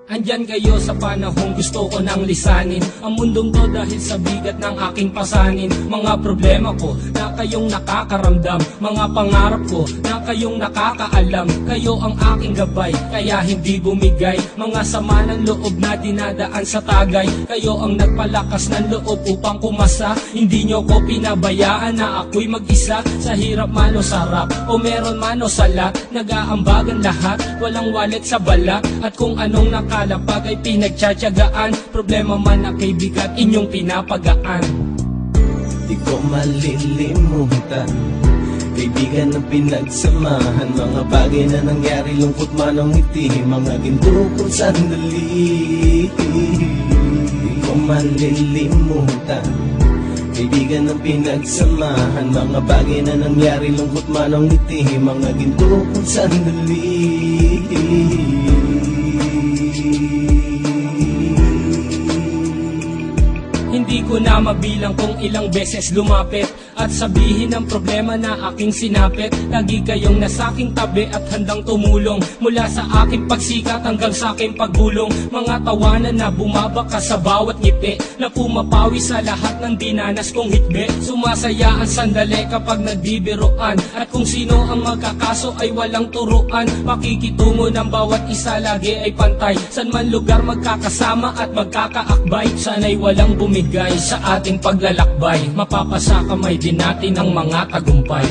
Andyan kayo sa panahong gusto ko nang lisanin ang mundong to dahil sa bigat ng aking pasanin. Mga problema ko na kayong nakakaramdam, mga pangarap ko na kayong nakakaalam. Kayo ang aking gabay, kaya hindi bumigay. Mga sama ng loob na dinadaan sa tagay. Kayo ang nagpalakas ng loob upang kumasa. Hindi nyo ko pinabayaan na ako'y mag-isa. Sa hirap man o sarap, o meron man o sala, nag-aambagan lahat, walang walit sa balak. At kung anong nakalapag ay pinagtsatsagaan, problema man na kay bigat, inyong pinapagaan. Di ko malilimutan, kaibigan ng pinagsamahan, mga bagay na nangyari, lungkot man ang ngiti, mga ginto kong sandali. Di ko malilimutan, kaibigan ng pinagsamahan, mga bagay na nangyari, lungkot man ang ngiti, mga ginto kong sandali. Hindi ko na mabilang kung ilang beses lumapit at sabihin ang problema na aking sinapit. Lagi kayong nasa aking tabi at handang tumulong, mula sa aking pagsikat hanggang sa aking paggulong. Mga tawanan na bumabaka sa bawat ngiti, na pumapawi sa lahat ng dinanas kong hitbe. Sumasaya ang sandali kapag nagbibiroan, at kung sino ang magkakaso ay walang turuan. Makikitungo ng bawat isa lagi ay pantay, san man lugar magkakasama at magkakaakbay. Sana'y walang bumigay sa ating paglalakbay, mapapasa kamay din natin ang mga tagumpay.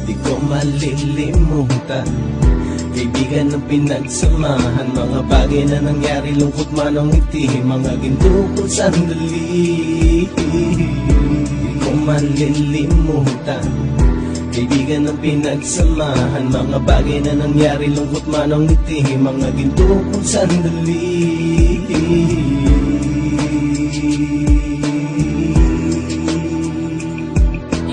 Di ko malilimutan, kaibigan ng pinagsamahan, mga bagay na nangyari, lungkot man ang ngiti, mga ginto kong sandali. Di ko malilimutan, kaibigan ng pinagsamahan, mga bagay na nangyari, lungkot man ang ngiti, mga ginto kong sandali.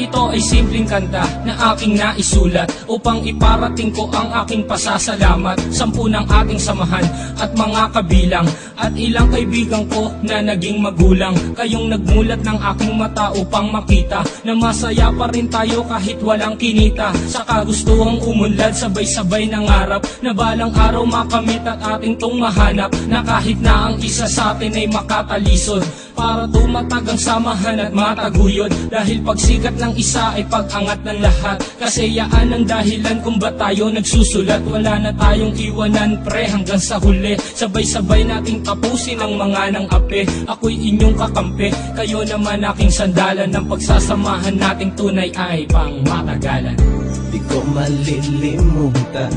Ito ay simpleng kanta na aking naisulat upang iparating ko ang aking pasasalamat. 10 ng ating samahan at mga kabilang, at ilang kaibigan ko na naging magulang. Kayong nagmulat ng aking mata upang makita na masaya pa rin tayo kahit walang kinita. Sa kagustuhang umunlad, sabay-sabay nangarap na balang araw makamit at ating tong mahanap, na kahit na ang isa sa atin ay makatalisod, para tumatag ang samahan at mataguyod. Dahil pagsikat ng isa ay pag-angat ng lahat, kasi yaan ang dahilan kung ba tayo nagsusulat. Wala na tayong iwanan pre hanggang sa huli, sabay-sabay nating tapusin ang mga nang ape. Ako'y inyong kakampi, kayo naman aking sandalan, ng pagsasamahan nating tunay ay pang matagalan. Di ko malilimutan,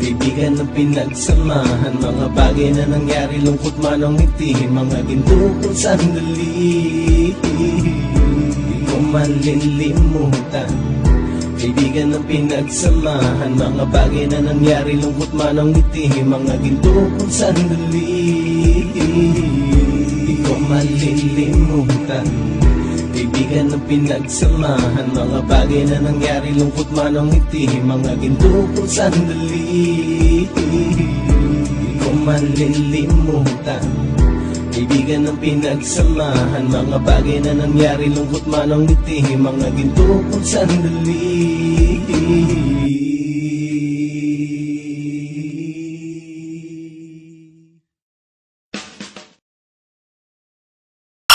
kaibigan ng pinagsamahan, mga bagay na nangyari, lungkot man ang ngiti, mga ginto kong sandali. Di ko malilimutan, kaibigan ng pinagsamahan, mga bagay na nangyari, lungkot man ang ngiti, mga ginto kong sandali. Di ko malilimutan, kaibigan ng pinagsamahan, mga bagay na nangyari, lungkot man ang ngiti, mga ginto kong sandali. Di ko malilimutan, kaibigan ng pinagsamahan, mga bagay na nangyari, lungkot man ang ngiti, mga ginto kong sandali.